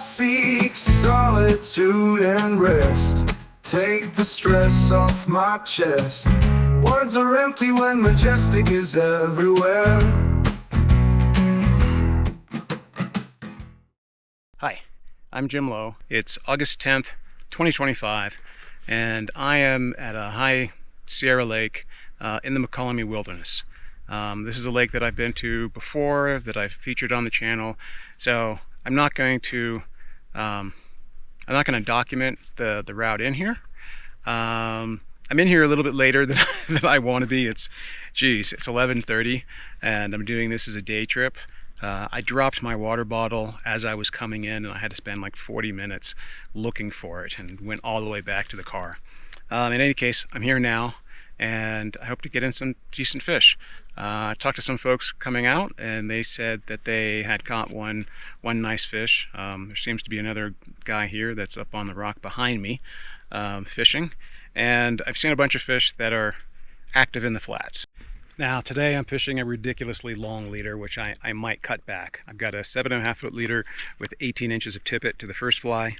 seek solitude and rest. Take the stress off my chest. Words are empty when majestic is everywhere. Hi, I'm Jim Lowe. It's August 10th, 2025, and I am at a high Sierra lake in the Mokelumne wilderness. This is a lake that I've been to before, that I've featured on the channel, so I'm not going to document the route in here. I'm in here a little bit later than I want to be. It's 11:30, and I'm doing this as a day trip. I dropped my water bottle as I was coming in, and I had to spend like 40 minutes looking for it, and went all the way back to the car. In any case, I'm here now, and I hope to get in some decent fish. I talked to some folks coming out, and they said that they had caught one nice fish. There seems to be another guy here that's up on the rock behind me fishing, and I've seen a bunch of fish that are active in the flats. Now today I'm fishing a ridiculously long leader, which I might cut back. I've got a 7.5 foot leader with 18 inches of tippet to the first fly,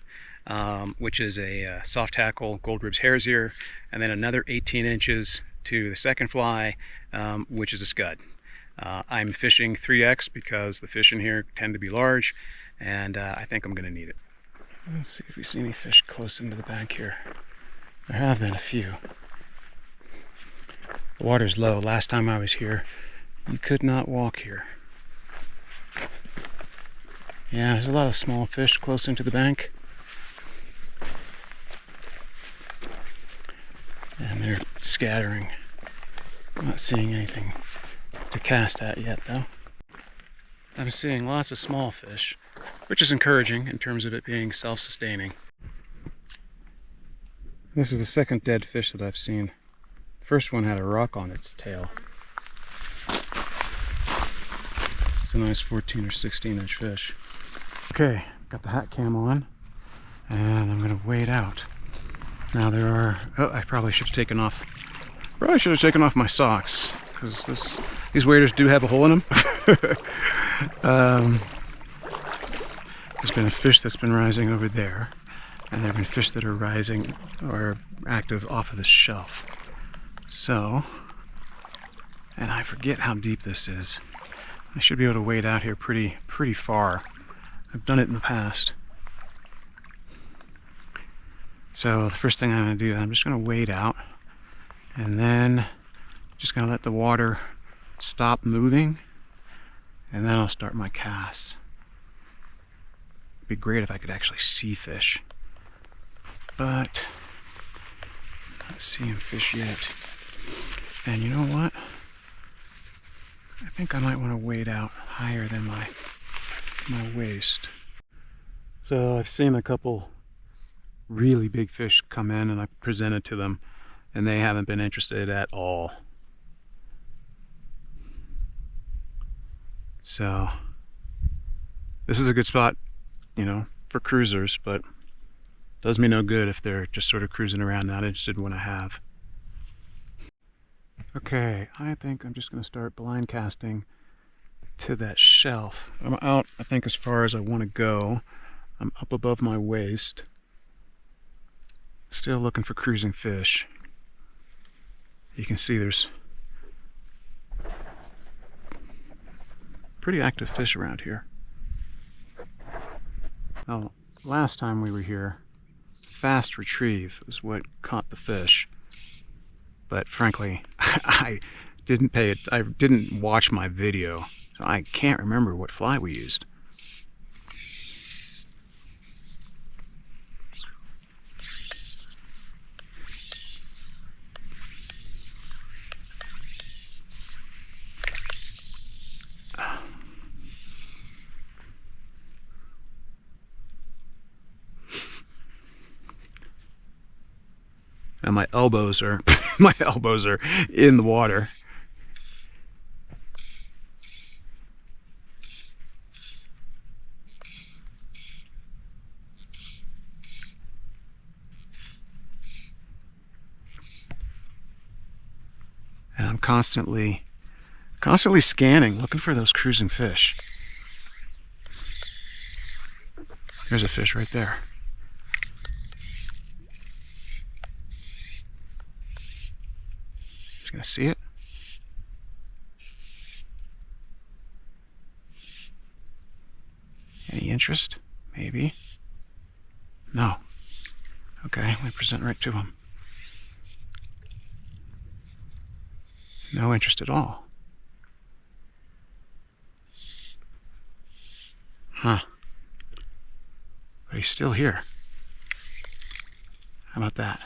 which is a soft tackle gold ribs hare's ear, and then another 18 inches to the second fly, which is a scud. I'm fishing 3X because the fish in here tend to be large, and I think I'm going to need it. Let's see if we see any fish close into the bank here. There have been a few. The water's low. Last time I was here, you could not walk here. Yeah, there's a lot of small fish close into the bank. And they're scattering. I'm not seeing anything to cast at yet, though. I'm seeing lots of small fish, which is encouraging in terms of it being self-sustaining. This is the second dead fish that I've seen. First one had a rock on its tail. It's a nice 14 or 16 inch fish. Okay, got the hat cam on, and I'm gonna wade out. Now there are, I probably should have taken off my socks, because these waders do have a hole in them. There's been a fish that's been rising over there, and there have been fish that are rising or active off of the shelf. So, and I forget how deep this is. I should be able to wade out here pretty far. I've done it in the past. So the first thing I'm going to do, I'm just going to wade out, and then just going to let the water stop moving, and then I'll start my casts. It'd be great if I could actually see fish, but not seeing fish yet. And you know what? I think I might want to wade out higher than my waist. So I've seen a couple really big fish come in, and I've presented to them, and they haven't been interested at all. So this is a good spot, you know, for cruisers, but does me no good if they're just sort of cruising around, not interested in what I have. Okay, I think I'm just going to start blind casting to that shelf. I'm out, I think, as far as I want to go. I'm up above my waist. Still looking for cruising fish. You can see there's pretty active fish around here. Now, last time we were here, fast retrieve was what caught the fish. But frankly, I didn't watch my video, so I can't remember what fly we used. And my elbows are in the water. And I'm constantly scanning, looking for those cruising fish. There's a fish right there. He's gonna see it. Any interest? Maybe. No. Okay, let me present right to him. No interest at all. Huh. But he's still here. How about that?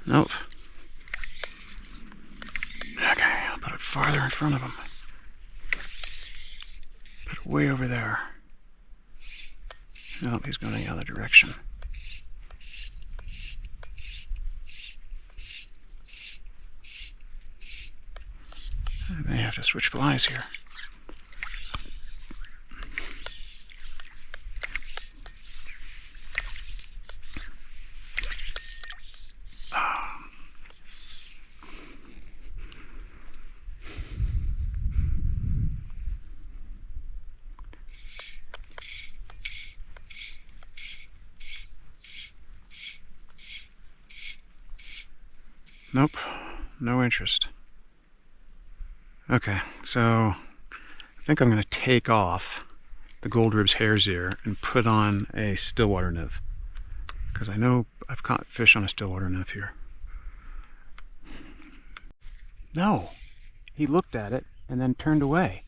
Nope. Okay, I'll put it farther in front of him. Put it way over there. Nope, he's going the other direction. I may have to switch flies here. Nope, no interest. Okay, so I think I'm going to take off the gold ribs hare's ear and put on a stillwater nymph, because I know I've caught fish on a stillwater nymph here. No, he looked at it and then turned away.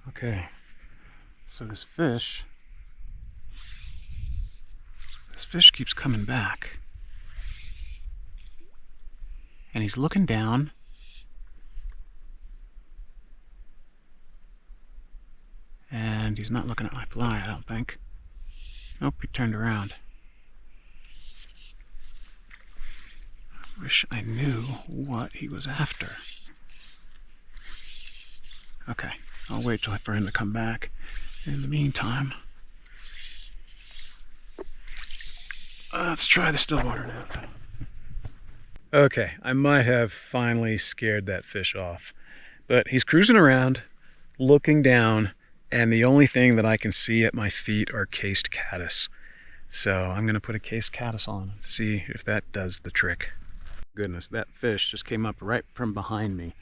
Okay, so this fish keeps coming back. And he's looking down. And he's not looking at my fly, I don't think. Nope, he turned around. I wish I knew what he was after. Okay. I'll wait for him to come back. In the meantime, let's try the stillwater nymph. Okay, I might have finally scared that fish off, but he's cruising around, looking down, and the only thing that I can see at my feet are cased caddis. So I'm going to put a cased caddis on to see if that does the trick. Goodness, that fish just came up right from behind me.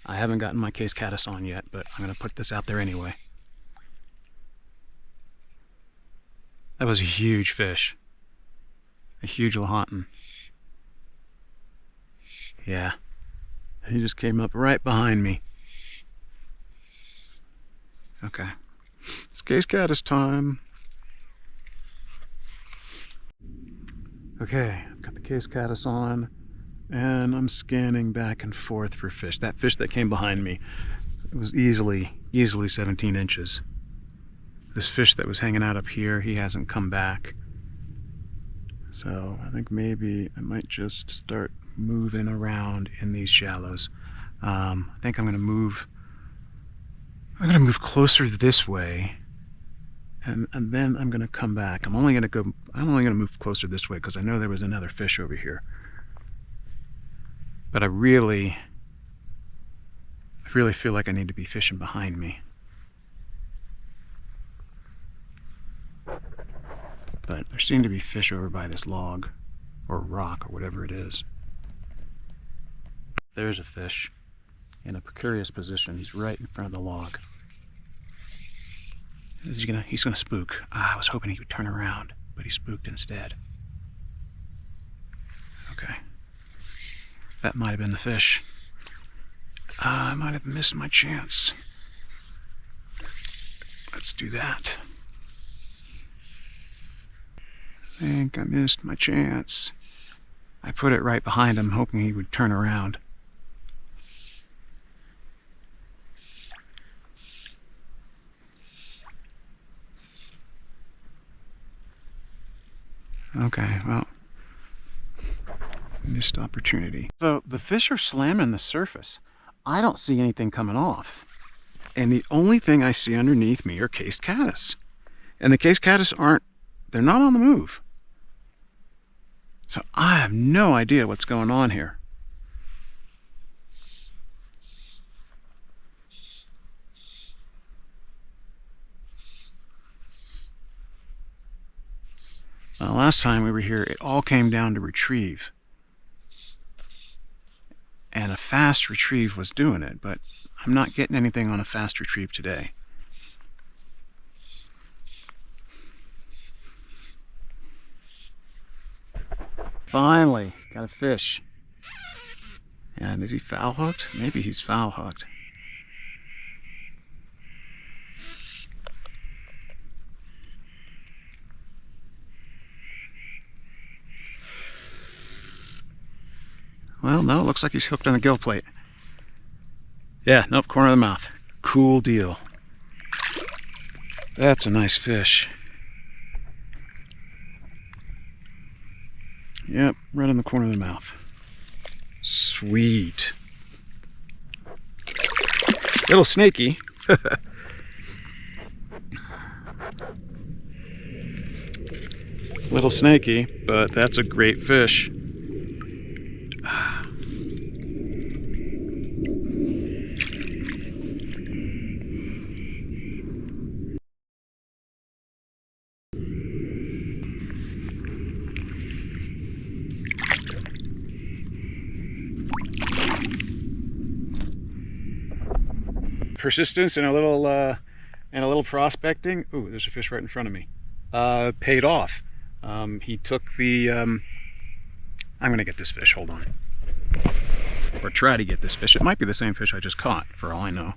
I haven't gotten my cased caddis on yet, but I'm going to put this out there anyway. That was a huge fish. A huge Lahontan. Yeah. He just came up right behind me. Okay. It's cased caddis time. Okay, I've got the cased caddis on. And I'm scanning back and forth for fish. That fish that came behind me, it was easily 17 inches. This fish that was hanging out up here, he hasn't come back. So I think maybe I might just start moving around in these shallows. I think I'm gonna move closer this way, and then I'm gonna come back. I'm only gonna move closer this way because I know there was another fish over here. But I really feel like I need to be fishing behind me. But there seem to be fish over by this log, or rock, or whatever it is. There's a fish in a precarious position. He's right in front of the log. He's gonna spook. I was hoping he would turn around, but he spooked instead. Okay. That might have been the fish. I might have missed my chance. Let's do that. I think I missed my chance. I put it right behind him, hoping he would turn around. Okay, well, missed opportunity. So the fish are slamming the surface. I don't see anything coming off. And the only thing I see underneath me are cased caddis. And the cased caddis they're not on the move. So I have no idea what's going on here. Last time we were here, it all came down to retrieve. And a fast retrieve was doing it, but I'm not getting anything on a fast retrieve today. Finally, got a fish. And is he foul hooked? Maybe he's foul hooked. Well, no, it looks like he's hooked on the gill plate. Yeah, nope, corner of the mouth. Cool deal. That's a nice fish. Yep, right in the corner of the mouth. Sweet. Little snaky. Little snaky, but that's a great fish. Persistence and a little prospecting. Ooh, there's a fish right in front of me. Paid off. He took the. I'm gonna get this fish. Hold on. Or try to get this fish. It might be the same fish I just caught, for all I know.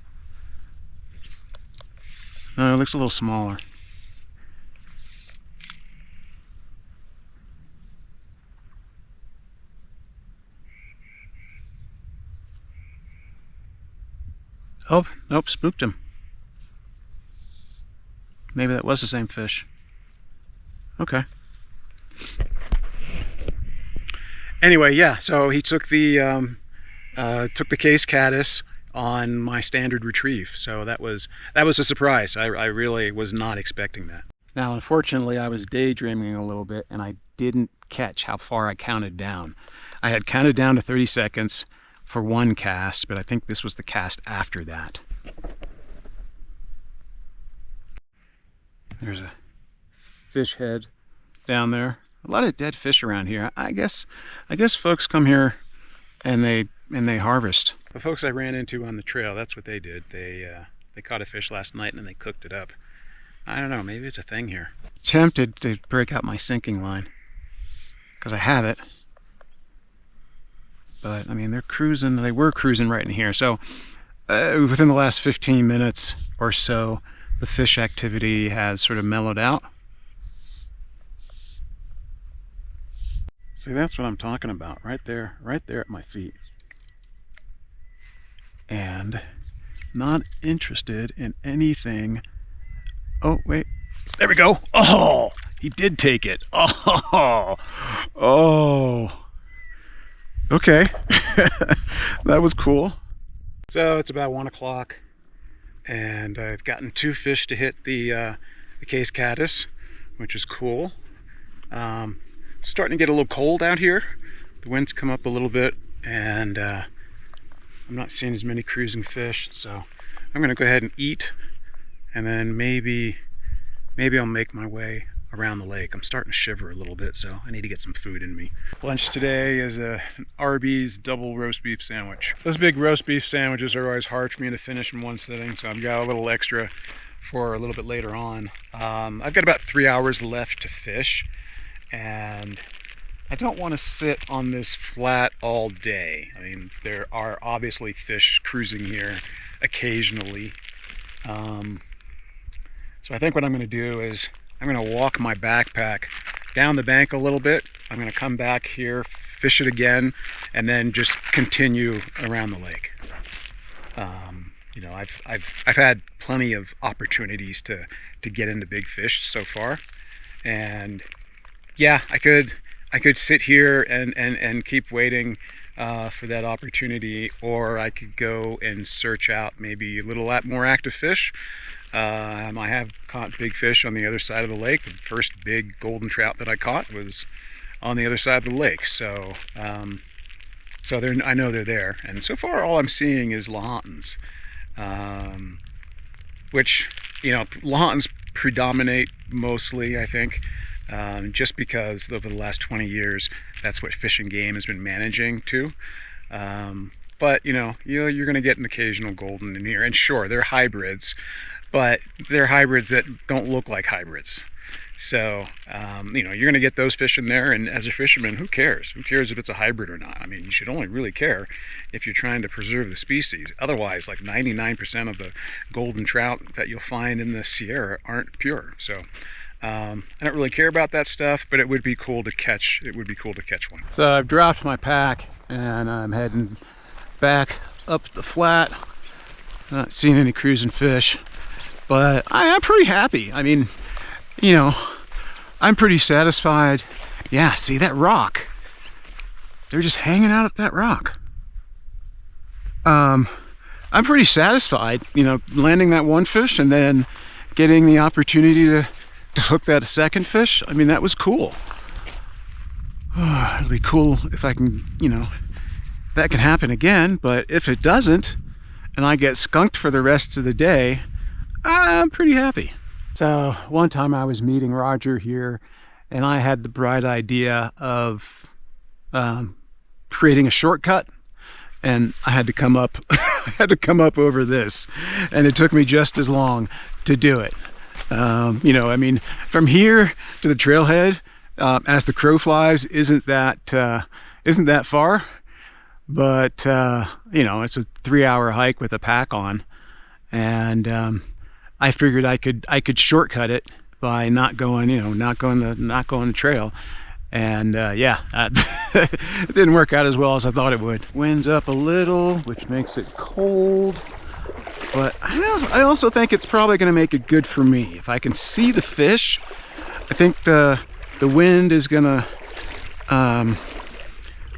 No, it looks a little smaller. Oh, nope, spooked him. Maybe that was the same fish. Okay. Anyway, yeah, so he took the case caddis on my standard retrieve. So that was a surprise. I really was not expecting that. Now, unfortunately, I was daydreaming a little bit and I didn't catch how far I counted down. I had counted down to 30 seconds for one cast, but I think this was the cast after that. There's a fish head down there. A lot of dead fish around here. I guess folks come here and they harvest. The folks I ran into on the trail, that's what they did. They caught a fish last night and they cooked it up. I don't know, maybe it's a thing here. Tempted to break out my sinking line because I have it. But I mean, they were cruising right in here. So within the last 15 minutes or so, the fish activity has sort of mellowed out. See, that's what I'm talking about, right there at my feet. And not interested in anything. Oh, wait, there we go. Oh, he did take it. Oh, okay. That was cool. So it's about 1 o'clock and I've gotten 2 fish to hit the case caddis, which is cool. It's starting to get a little cold out here. The wind's come up a little bit and I'm not seeing as many cruising fish, so I'm gonna go ahead and eat and then maybe I'll make my way around the lake. I'm starting to shiver a little bit, so I need to get some food in me. Lunch today is an Arby's double roast beef sandwich. Those big roast beef sandwiches are always hard for me to finish in one sitting, so I've got a little extra for a little bit later on. I've got about 3 hours left to fish, and I don't want to sit on this flat all day. I mean, there are obviously fish cruising here occasionally. So I think what I'm going to do is I'm going to walk my backpack down the bank a little bit. I'm going to come back here, fish it again, and then just continue around the lake. You know, I've had plenty of opportunities to get into big fish so far, and yeah, I could sit here and keep waiting for that opportunity, or I could go and search out maybe a little more active fish. I have caught big fish on the other side of the lake. The first big golden trout that I caught was on the other side of the lake, so I know they're there. And so far, all I'm seeing is Lahontans, which, you know, Lahontans predominate mostly, I think, just because over the last 20 years, that's what Fish and Game has been managing to. But you know, you're going to get an occasional golden in here, and sure, they're hybrids, but they're hybrids that don't look like hybrids. So, you know, you're going to get those fish in there, and as a fisherman, who cares? Who cares if it's a hybrid or not? I mean, you should only really care if you're trying to preserve the species. Otherwise, like 99% of the golden trout that you'll find in the Sierra aren't pure. So, I don't really care about that stuff, but it would be cool to catch. It would be cool to catch one. So I've dropped my pack, and I'm heading back up the flat. Not seeing any cruising fish, but I'm pretty happy. I mean, you know, I'm pretty satisfied. Yeah, see that rock? They're just hanging out at that rock. I'm pretty satisfied, you know, landing that one fish and then getting the opportunity to hook that second fish. I mean, that was cool. It'd be cool if I can, you know, that can happen again, but if it doesn't, and I get skunked for the rest of the day, I'm pretty happy. So one time I was meeting Roger here, and I had the bright idea of creating a shortcut, and I had to come up I had to come up over this, and it took me just as long to do it. You know, I mean, from here to the trailhead, as the crow flies, isn't that far, but you know, it's a 3-hour hike with a pack on, and I figured I could shortcut it by not going, you know, not going the trail, and yeah, it didn't work out as well as I thought it would. Wind's up a little, which makes it cold, but I also think it's probably going to make it good for me if I can see the fish. I think the wind is gonna, the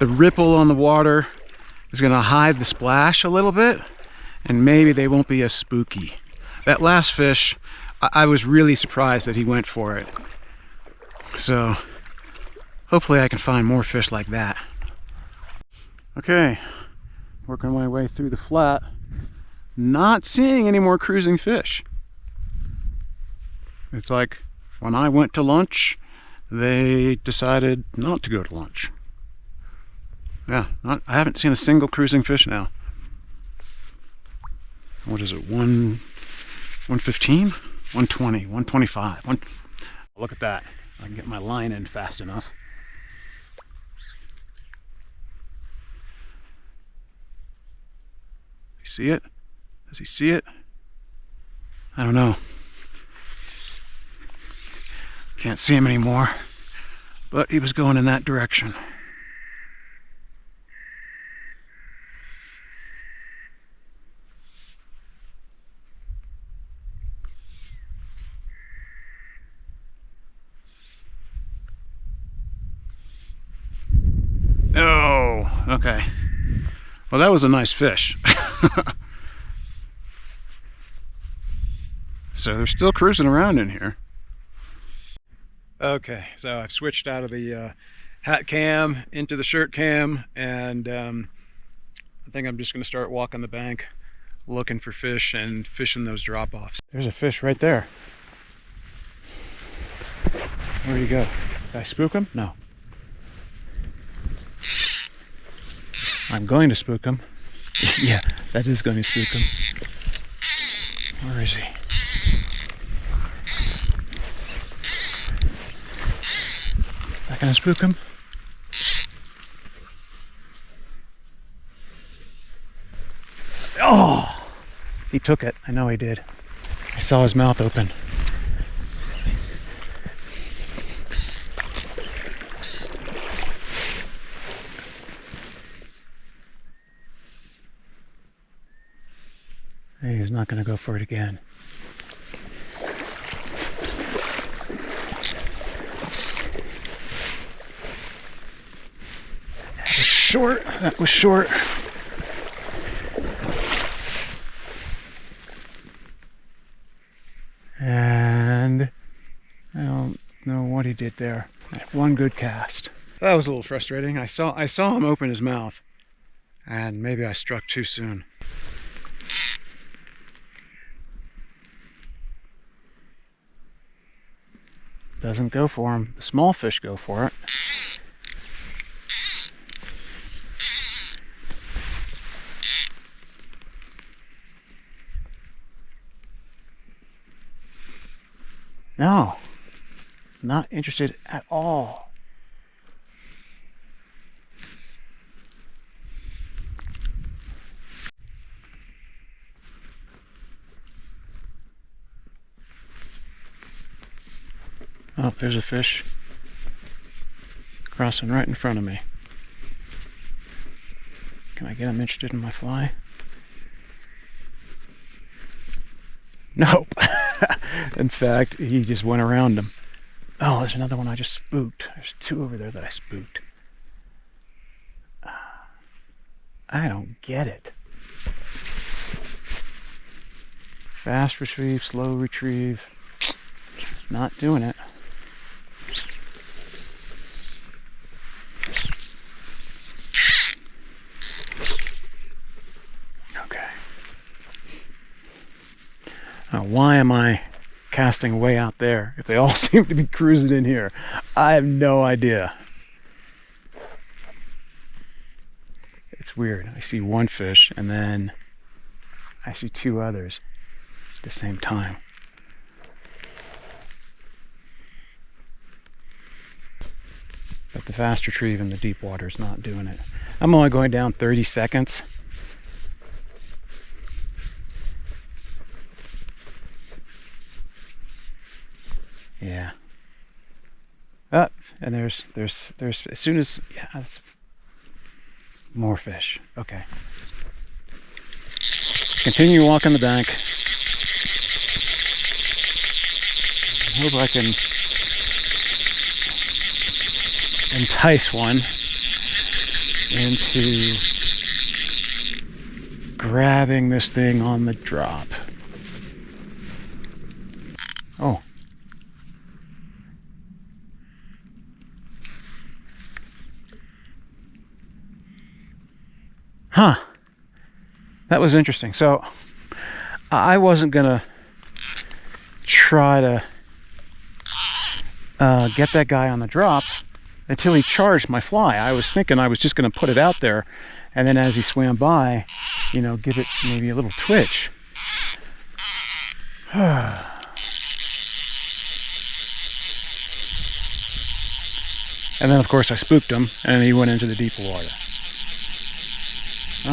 ripple on the water is gonna hide the splash a little bit, and maybe they won't be as spooky. That last fish, I was really surprised that he went for it. So hopefully I can find more fish like that. Okay, working my way through the flat, not seeing any more cruising fish. It's like when I went to lunch, they decided not to go to lunch. Yeah, I haven't seen a single cruising fish now. What is it, 115, 120, 125. Look at that. I can get my line in fast enough. You see it? Does he see it? I don't know. Can't see him anymore, but he was going in that direction. Oh, okay. Well, that was a nice fish. So they're still cruising around in here. Okay, so I've switched out of the hat cam into the shirt cam, and I think I'm just going to start walking the bank looking for fish and fishing those drop-offs. There's a fish right there. Where'd he go? Did I spook him? No. I'm going to spook him. Yeah, that is going to spook him. Where is he? That gonna spook him? Oh! He took it. I know he did. I saw his mouth open. He's not going to go for it again. short. That was short. And I don't know what he did there. One good cast. That was a little frustrating. I saw him open his mouth, and maybe I struck too soon. Doesn't go for him. The small fish go for it. No, not interested at all. Oh, there's a fish crossing right in front of me. Can I get him interested in my fly? Nope. In fact, he just went around him. Oh, there's another one I just spooked. There's two over there that I spooked. I don't get it. Fast retrieve, slow retrieve. Not doing it. Okay. Now, why am I casting way out there if they all seem to be cruising in here? I have no idea. It's weird. I see one fish and then I see two others at the same time. But the fast retrieve in the deep water is not doing it. I'm only going down 30 seconds. Yeah. Oh, and there's as soon as, yeah, that's more fish. Okay. Continue walking the bank. I hope I can entice one into grabbing this thing on the drop. Oh. Huh. That was interesting. So I wasn't gonna try to get that guy on the drop until he charged my fly. I was thinking I was just going to put it out there, and then as he swam by, you know, give it maybe a little twitch. And then, of course, I spooked him, and he went into the deeper water.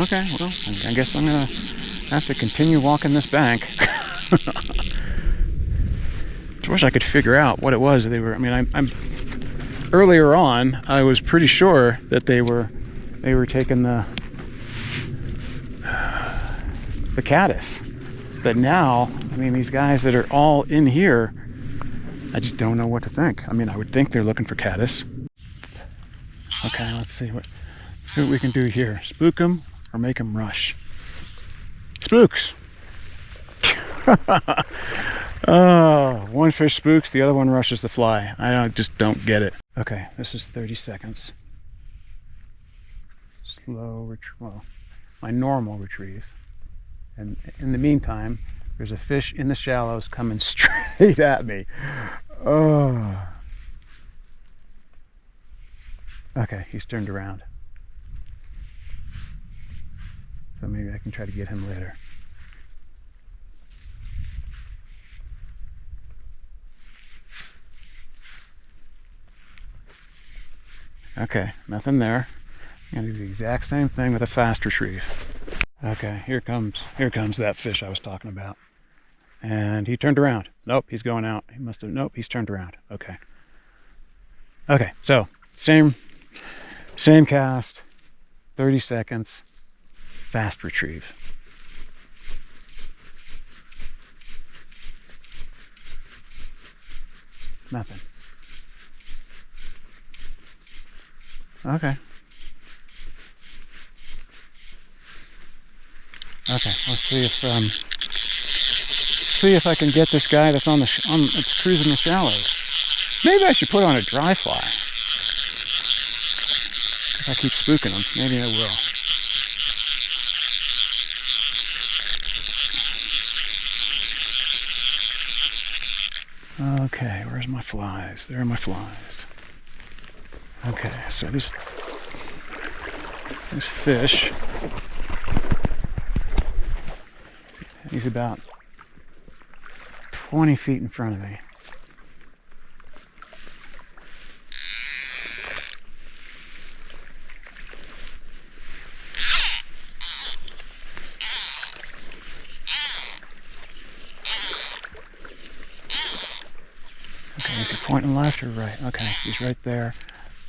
Okay, well, I guess I'm going to have to continue walking this bank. I wish I could figure out what it was they were. I mean, I'm earlier on, I was pretty sure that they were taking the caddis. But now, I mean, these guys that are all in here, I just don't know what to think. I mean, I would think they're looking for caddis. Okay, let's see what we can do here. Spook them or make them rush. Spooks. Oh, one fish spooks, the other one rushes the fly. I just don't get it. Okay, this is 30 seconds. Slow retrieve, well, my normal retrieve. And in the meantime, there's a fish in the shallows coming straight at me. Oh. Okay, he's turned around. So maybe I can try to get him later. Okay, nothing there. I'm gonna do the exact same thing with a fast retrieve. Okay, here comes that fish I was talking about. And he turned around. Nope, he's going out. He must have, nope, he's turned around. Okay. Okay, so same cast, 30 seconds, fast retrieve. Nothing. Okay. Okay, let's see if I can get this guy that's it's cruising the shallows. Maybe I should put on a dry fly. If I keep spooking him, maybe I will. Okay, where's my flies? There are my flies. Okay, so this fish, he's about 20 feet in front of me. Okay, is he pointing left or right? Okay, he's right there.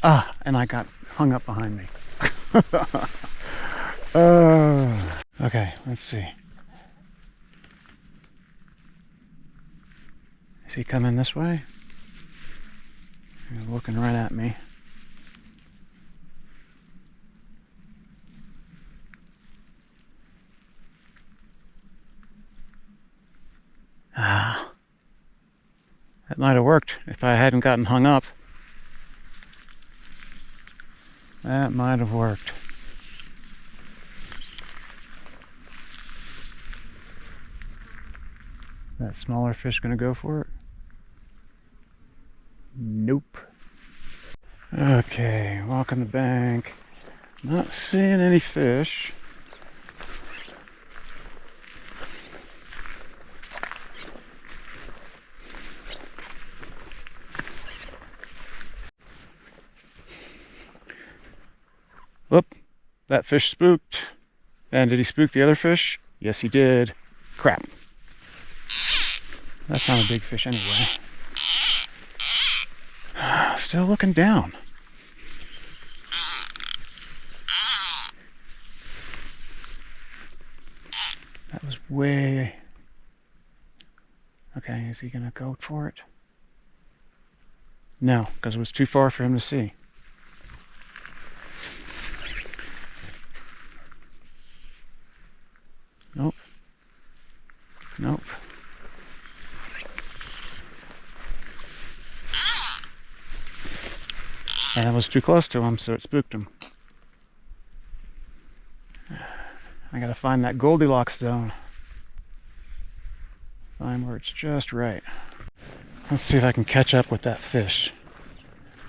Ah, and I got hung up behind me. Okay, let's see. Is he coming this way? He's looking right at me. Ah, that might have worked if I hadn't gotten hung up. That might have worked. That smaller fish gonna go for it? Nope. Okay, walking the bank. Not seeing any fish. Whoop, that fish spooked. And did he spook the other fish? Yes, he did. Crap. That's not a big fish anyway. Still looking down. That was way... Okay, is he gonna go for it? No, because it was too far for him to see. Nope. Nope. And it was too close to him, so it spooked him. I gotta find that Goldilocks zone. Find where it's just right. Let's see if I can catch up with that fish.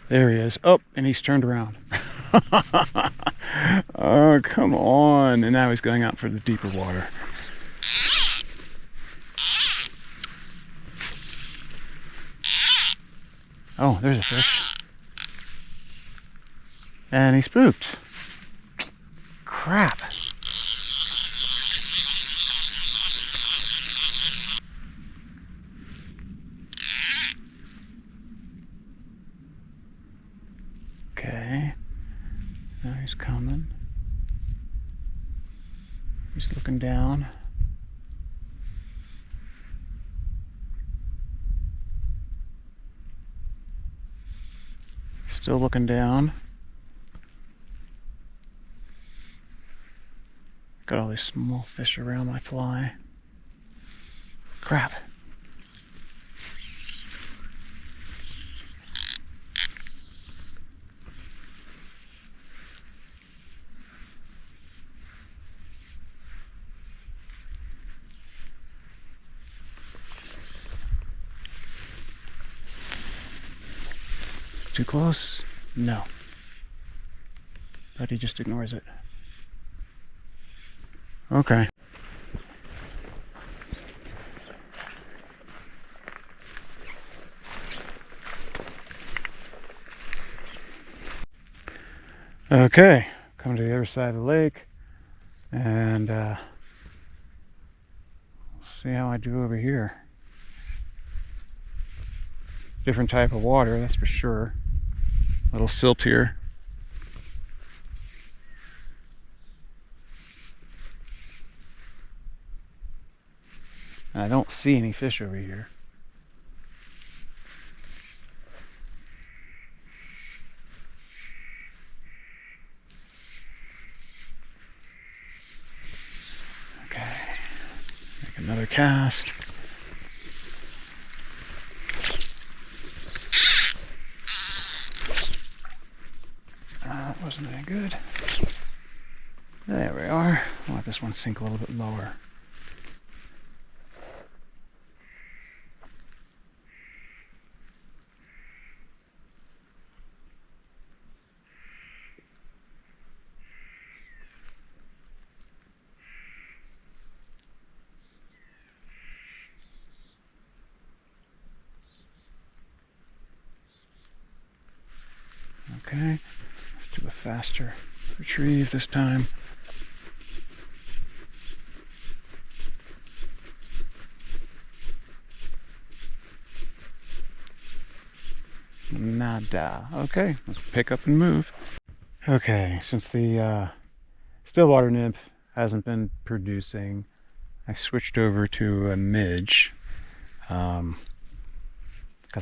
There he is. Oh, and he's turned around. Oh, come on. And now he's going out for the deeper water. Oh, there's a fish. And he spooked. Crap. Okay. Now he's coming. He's looking down. Still looking down. Got all these small fish around my fly. Crap. Too close? No. But he just ignores it. Okay. Okay, come to the other side of the lake and see how I do over here. Different type of water, that's for sure. A little silt here. I don't see any fish over here. Okay. another cast. That wasn't any good. There we are. I'll let this one sink a little bit lower. Okay, let's do a faster retrieve this time. Nada. Okay, let's pick up and move. Okay, since the stillwater nymph hasn't been producing, I switched over to a midge because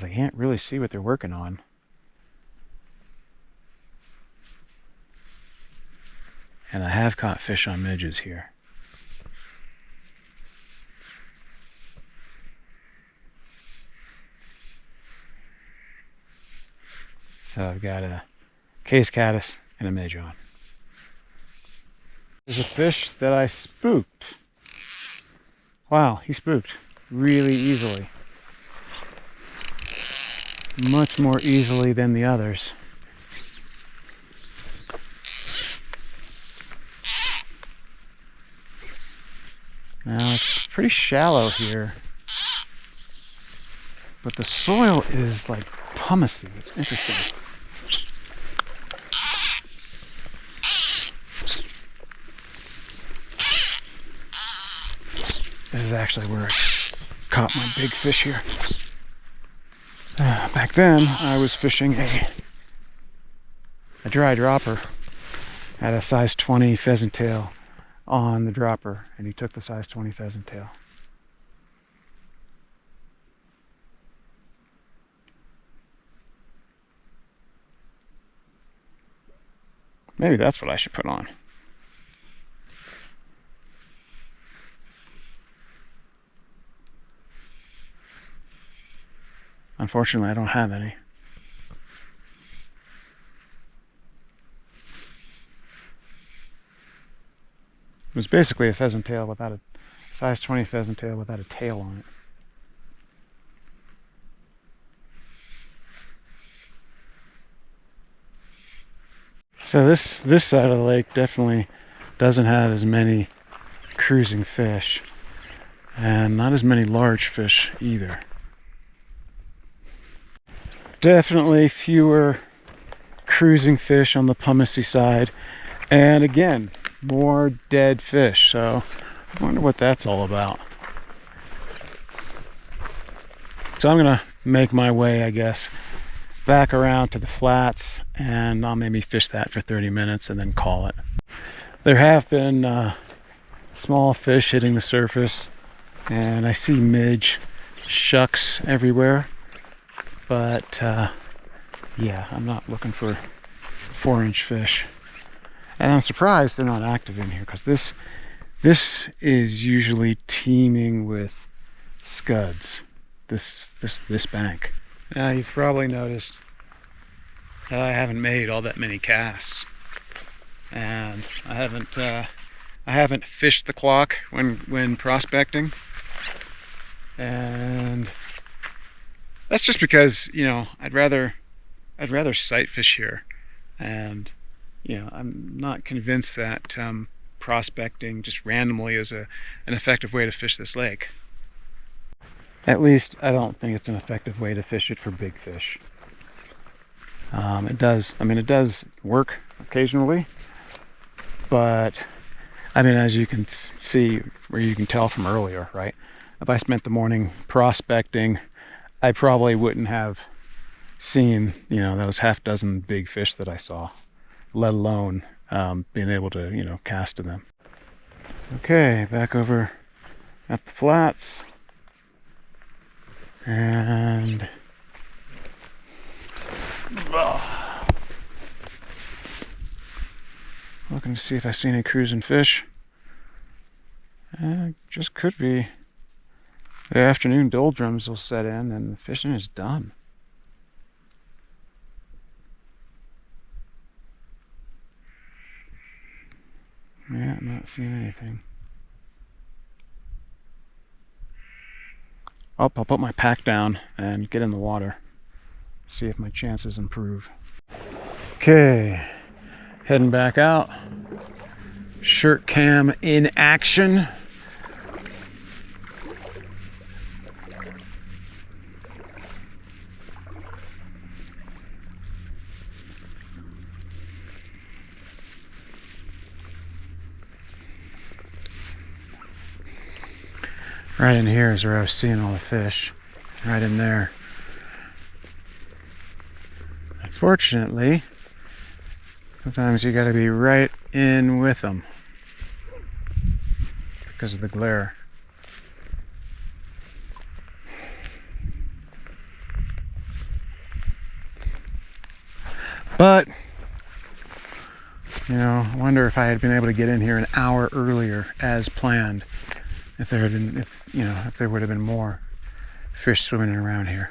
I can't really see what they're working on. And I have caught fish on midges here. So I've got a case caddis and a midge on. There's a fish that I spooked. Wow, he spooked really easily. Much more easily than the others. Now it's pretty shallow here, but the soil is like pumicey. It's interesting. This is actually where I caught my big fish here. Back then, I was fishing a dry dropper. Had a size 20 pheasant tail on the dropper, and he took the size 20 pheasant tail. Maybe that's what I should put on. Unfortunately, I don't have any. It was basically a pheasant tail without a size 20 pheasant tail without a tail on it. So this side of the lake definitely doesn't have as many cruising fish, and not as many large fish either. Definitely fewer cruising fish on the pumicy side, and again, more dead fish. So I wonder what that's all about. So I'm gonna make my way, I guess, back around to the flats, and I'll maybe fish that for 30 minutes and then call it. There have been small fish hitting the surface, and I see midge, shucks everywhere, but yeah, I'm not looking for 4-inch fish. And I'm surprised they're not active in here, because this is usually teeming with scuds, this bank. Now you've probably noticed that I haven't made all that many casts, and I haven't fished the clock when prospecting, and that's just because, you know, I'd rather sight fish here, and you know, I'm not convinced that prospecting just randomly is an effective way to fish this lake. At least I don't think it's an effective way to fish it for big fish. It does work occasionally, but I mean, as you can see, or you can tell from earlier, right? If I spent the morning prospecting, I probably wouldn't have seen, you know, those half dozen big fish that I saw, let alone being able to, you know, cast to them. Okay, back over at the flats, and looking to see if I see any cruising fish. Just could be The afternoon doldrums will set in and the fishing is done. Yeah, I'm not seeing anything. I'll put my pack down and get in the water. See if my chances improve. Okay, heading back out. Shirt cam in action. Right in here is where I was seeing all the fish. Right in there. Unfortunately, sometimes you gotta be right in with them because of the glare. But, you know, I wonder if I had been able to get in here an hour earlier as planned. If there had been, if there would have been more fish swimming around here.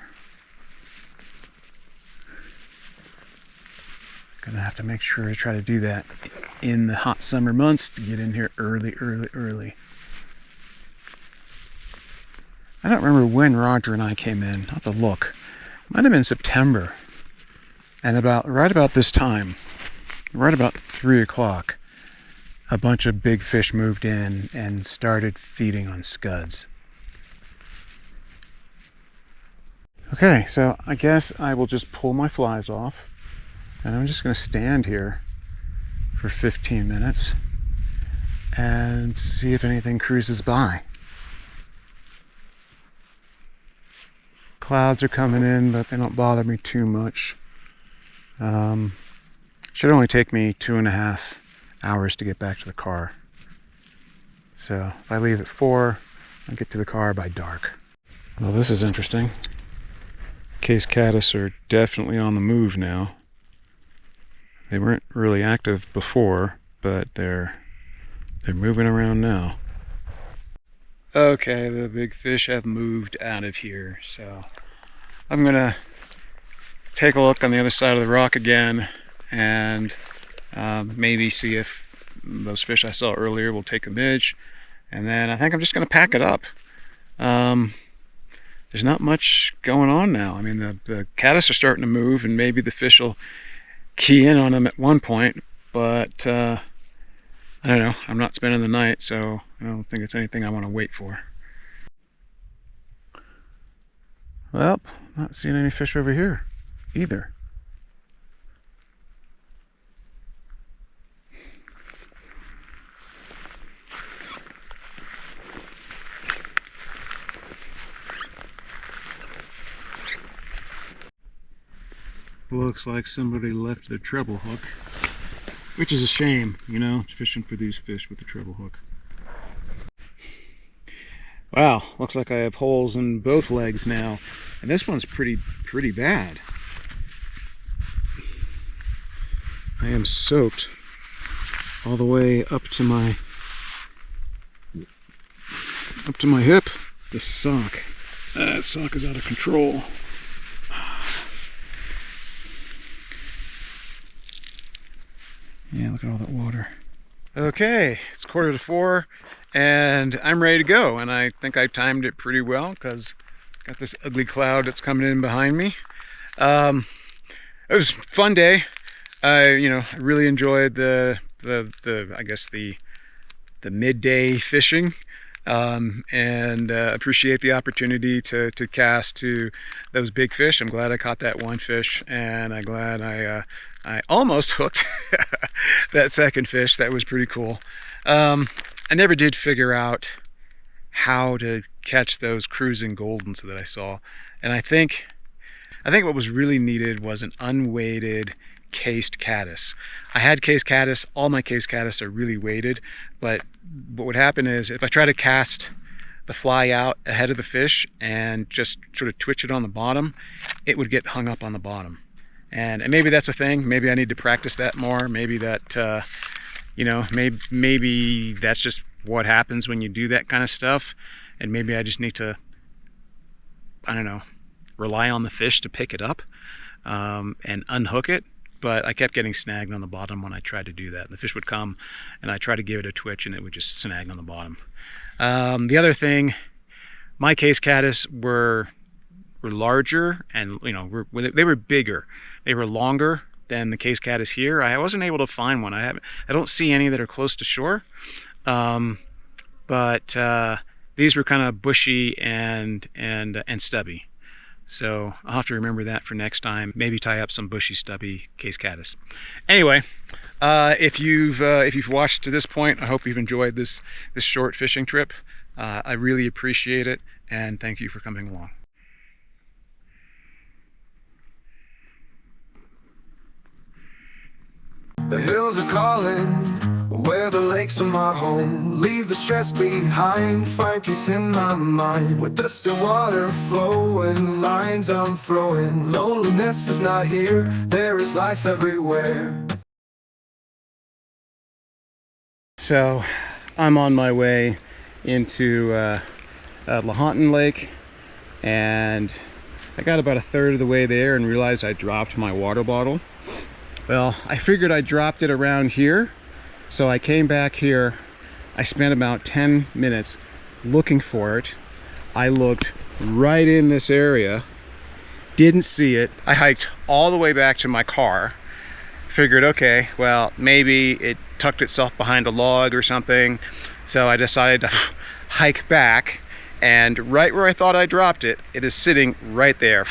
Gonna have to make sure I try to do that in the hot summer months to get in here early. I don't remember when Roger and I came in. I'll have to look. Might have been September. And right about this time, right about 3 o'clock, a bunch of big fish moved in and started feeding on scuds. Okay, so I guess I will just pull my flies off and I'm just going to stand here for 15 minutes and see if anything cruises by. Clouds are coming in, but they don't bother me too much. Should only take me 2.5 hours to get back to the car. So if I leave at 4, I'll get to the car by dark. Well, this is interesting. Case caddis are definitely on the move now. They weren't really active before, but they're moving around now. Okay, the big fish have moved out of here, so I'm gonna take a look on the other side of the rock again and maybe see if those fish I saw earlier will take a midge, and then I think I'm just going to pack it up. There's not much going on now. I mean, the caddis are starting to move, and maybe the fish will key in on them at one point, but I don't know. I'm not spending the night, so I don't think it's anything I want to wait for. Well, not seeing any fish over here either. Looks like somebody left their treble hook, which is a shame, you know, fishing for these fish with the treble hook. Wow, looks like I have holes in both legs now, and this one's pretty bad. I am soaked all the way up to my hip. The sock. That sock is out of control. Yeah, look at all that water. Okay, it's 3:45 and I'm ready to go, and I think I timed it pretty well because I've got this ugly cloud that's coming in behind me. It was a fun day. I really enjoyed the midday fishing, and appreciate the opportunity to cast to those big fish. I'm glad I caught that one fish, and I'm glad I almost hooked that second fish. That was pretty cool. I never did figure out how to catch those cruising goldens that I saw, and I think what was really needed was an unweighted cased caddis. I had cased caddis. All my cased caddis are really weighted, but what would happen is if I try to cast the fly out ahead of the fish and just sort of twitch it on the bottom, it would get hung up on the bottom. And maybe that's a thing. Maybe I need to practice that more. Maybe that, maybe that's just what happens when you do that kind of stuff. And maybe I just need to I don't know, rely on the fish to pick it up and unhook it. But I kept getting snagged on the bottom when I tried to do that. The fish would come and I tried to give it a twitch and it would just snag on the bottom. The other thing, my case caddis were larger, and they were bigger. They were longer than the case caddis here. I wasn't able to find one. I don't see any that are close to shore. But these were kind of bushy and stubby. So I'll have to remember that for next time. Maybe tie up some bushy, stubby case caddis. Anyway, if you've watched to this point, I hope you've enjoyed this short fishing trip. I really appreciate it, and thank you for coming along. The hills are calling, where the lakes are my home. Leave the stress behind, find peace in my mind. With the still water flowing, lines I'm throwing. Loneliness is not here, there is life everywhere. So I'm on my way into Lahontan Lake, and I got about a third of the way there and realized I dropped my water bottle. Well, I figured I dropped it around here, so I came back here. I spent about 10 minutes looking for it. I looked right in this area, didn't see it. I hiked all the way back to my car, figured, okay, well, maybe it tucked itself behind a log or something. So I decided to hike back, and right where I thought I dropped it, it is sitting right there.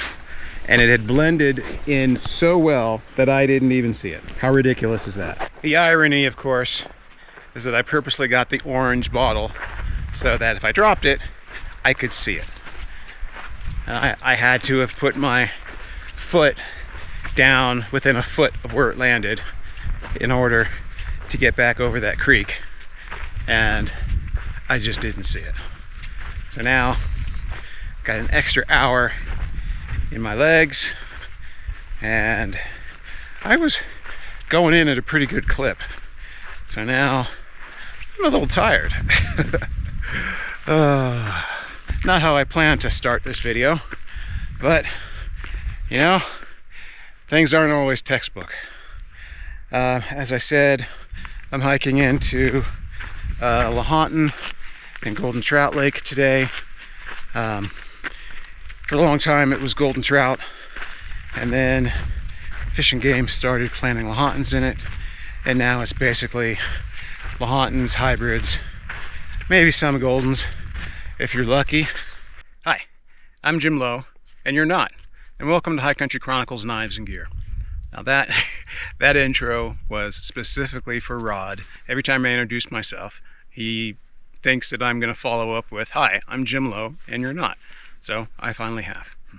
And it had blended in so well that I didn't even see it. How ridiculous is that? The irony, of course, is that I purposely got the orange bottle so that if I dropped it, I could see it. I had to have put my foot down within a foot of where it landed in order to get back over that creek, and I just didn't see it. So now, got an extra hour in my legs, and I was going in at a pretty good clip. So now I'm a little tired. Not how I planned to start this video, but things aren't always textbook. As I said, I'm hiking into Lahontan and Golden Trout Lake today. For a long time it was golden trout, and then Fish and Game started planting Lahontans in it, and now it's basically Lahontans, hybrids, maybe some goldens if you're lucky. Hi, I'm Jim Lowe, and you're not, and welcome to High Country Chronicles Knives and Gear. Now that intro was specifically for Rod. Every time I introduce myself, he thinks that I'm going to follow up with, hi, I'm Jim Lowe, and you're not. So I finally have.